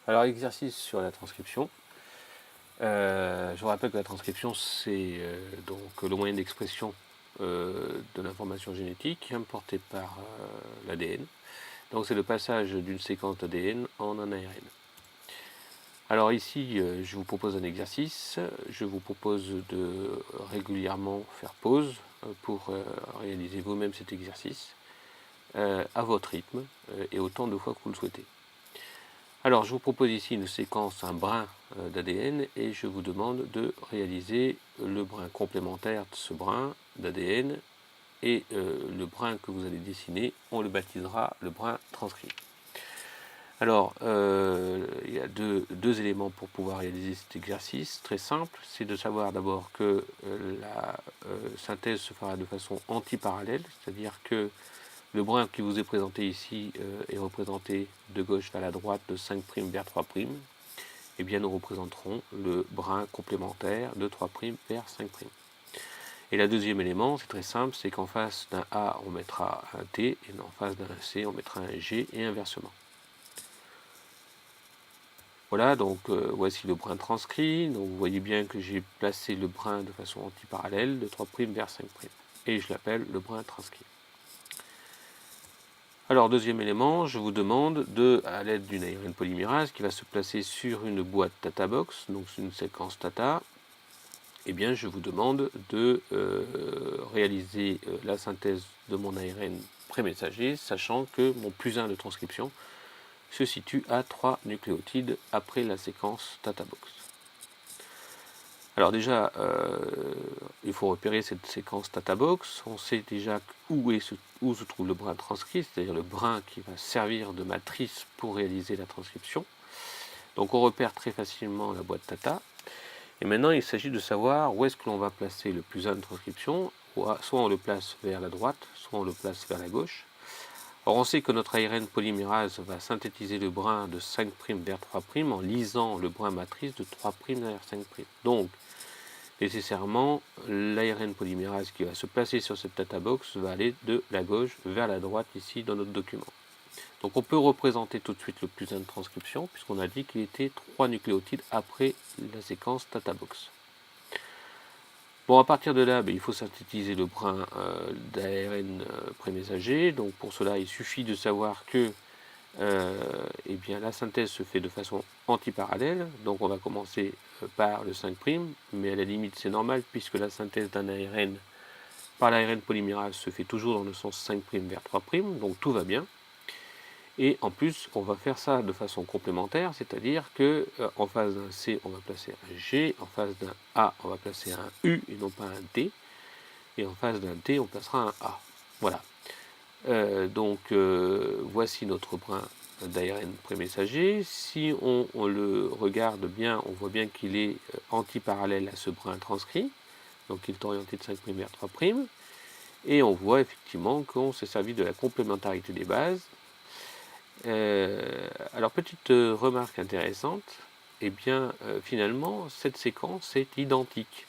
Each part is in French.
Alors, exercice sur la transcription. Je vous rappelle que la transcription, c'est donc le moyen d'expression de l'information génétique portée par l'ADN. Donc, c'est le passage d'une séquence d'ADN en un ARN. Alors ici, je vous propose un exercice. Je vous propose de régulièrement faire pause pour réaliser vous-même cet exercice à votre rythme et autant de fois que vous le souhaitez. Alors, je vous propose ici une séquence, un brin d'ADN, et je vous demande de réaliser le brin complémentaire de ce brin d'ADN, et le brin que vous allez dessiner, on le baptisera le brin transcrit. Alors, il y a deux éléments pour pouvoir réaliser cet exercice, très simple. C'est de savoir d'abord que la synthèse se fera de façon antiparallèle, c'est-à-dire que le brin qui vous est présenté ici est représenté de gauche vers la droite de 5' vers 3'. Et bien nous représenterons le brin complémentaire de 3' vers 5'. Et le deuxième élément, c'est très simple, c'est qu'en face d'un A, on mettra un T, et en face d'un C, on mettra un G, et inversement. Voilà, donc voici le brin transcrit. Donc vous voyez bien que j'ai placé le brin de façon antiparallèle de 3' vers 5'. Et je l'appelle le brin transcrit. Alors, deuxième élément, je vous demande à l'aide d'une ARN polymérase qui va se placer sur une boîte Databox, donc une séquence Tata, eh bien, je vous demande de réaliser la synthèse de mon ARN prémessager, sachant que mon +1 de transcription se situe à 3 nucléotides après la séquence Databox. Alors déjà, il faut repérer cette séquence Databox. On sait déjà où se trouve le brin transcrit, c'est-à-dire le brin qui va servir de matrice pour réaliser la transcription. Donc on repère très facilement la boîte Tata. Et maintenant, il s'agit de savoir où est-ce que l'on va placer le +1 de transcription. Soit on le place vers la droite, soit on le place vers la gauche. Or, on sait que notre ARN polymérase va synthétiser le brin de 5' vers 3' en lisant le brin matrice de 3' vers 5'. Donc, nécessairement, l'ARN polymérase qui va se placer sur cette databox va aller de la gauche vers la droite ici dans notre document. Donc on peut représenter tout de suite le +1 de transcription puisqu'on a dit qu'il était 3 nucléotides après la séquence databox. Bon, à partir de là, il faut synthétiser le brin d'ARN prémessager. Donc pour cela, il suffit de savoir que eh bien, la synthèse se fait de façon antiparallèle. Donc on va commencer par le 5', mais à la limite c'est normal puisque la synthèse d'un ARN par l'ARN polymérase se fait toujours dans le sens 5' vers 3', donc tout va bien. Et en plus, on va faire ça de façon complémentaire, c'est-à-dire que en face d'un C, on va placer un G, en face d'un A, on va placer un U et non pas un D, et en face d'un D, on placera un A. Voilà. Voici notre brin d'ARN prémessager. Si on le regarde bien, on voit bien qu'il est antiparallèle à ce brin transcrit, donc il est orienté de 5' vers 3', et on voit effectivement qu'on s'est servi de la complémentarité des bases. Alors, petite remarque intéressante, eh bien, finalement, cette séquence est identique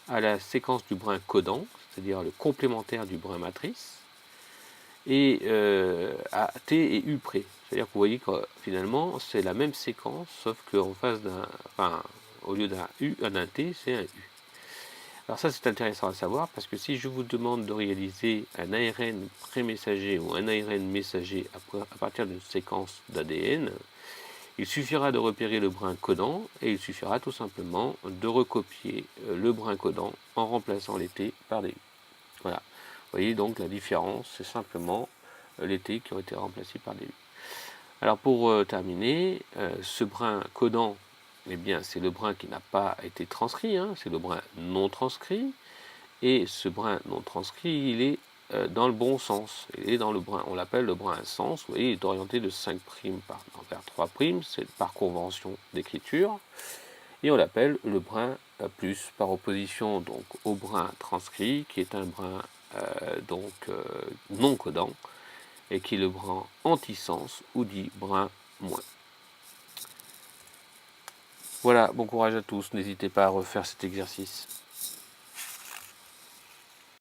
à la séquence du brin codant, c'est-à-dire le complémentaire du brin matrice, et à T et U près. C'est-à-dire que vous voyez que finalement, c'est la même séquence, sauf qu'en face au lieu d'un U, d'un T, c'est un U. Alors ça, c'est intéressant à savoir, parce que si je vous demande de réaliser un ARN prémessager ou un ARN messager à partir d'une séquence d'ADN, il suffira de repérer le brin codant, et il suffira tout simplement de recopier le brin codant en remplaçant les T par des U. Voilà. Vous voyez donc la différence, c'est simplement les T qui ont été remplacés par des U. Alors pour terminer, ce brin codant, eh bien, c'est le brin qui n'a pas été transcrit, c'est le brin non transcrit. Et ce brin non transcrit, il est dans le bon sens. Il est dans le brin, on l'appelle le brin à sens. Vous voyez, il est orienté de 5' vers 3', c'est par convention d'écriture. Et on l'appelle le brin plus, par opposition donc au brin transcrit, qui est un brin non codant, et qui est le brin anti-sens, ou dit brin moins. Voilà, bon courage à tous, n'hésitez pas à refaire cet exercice.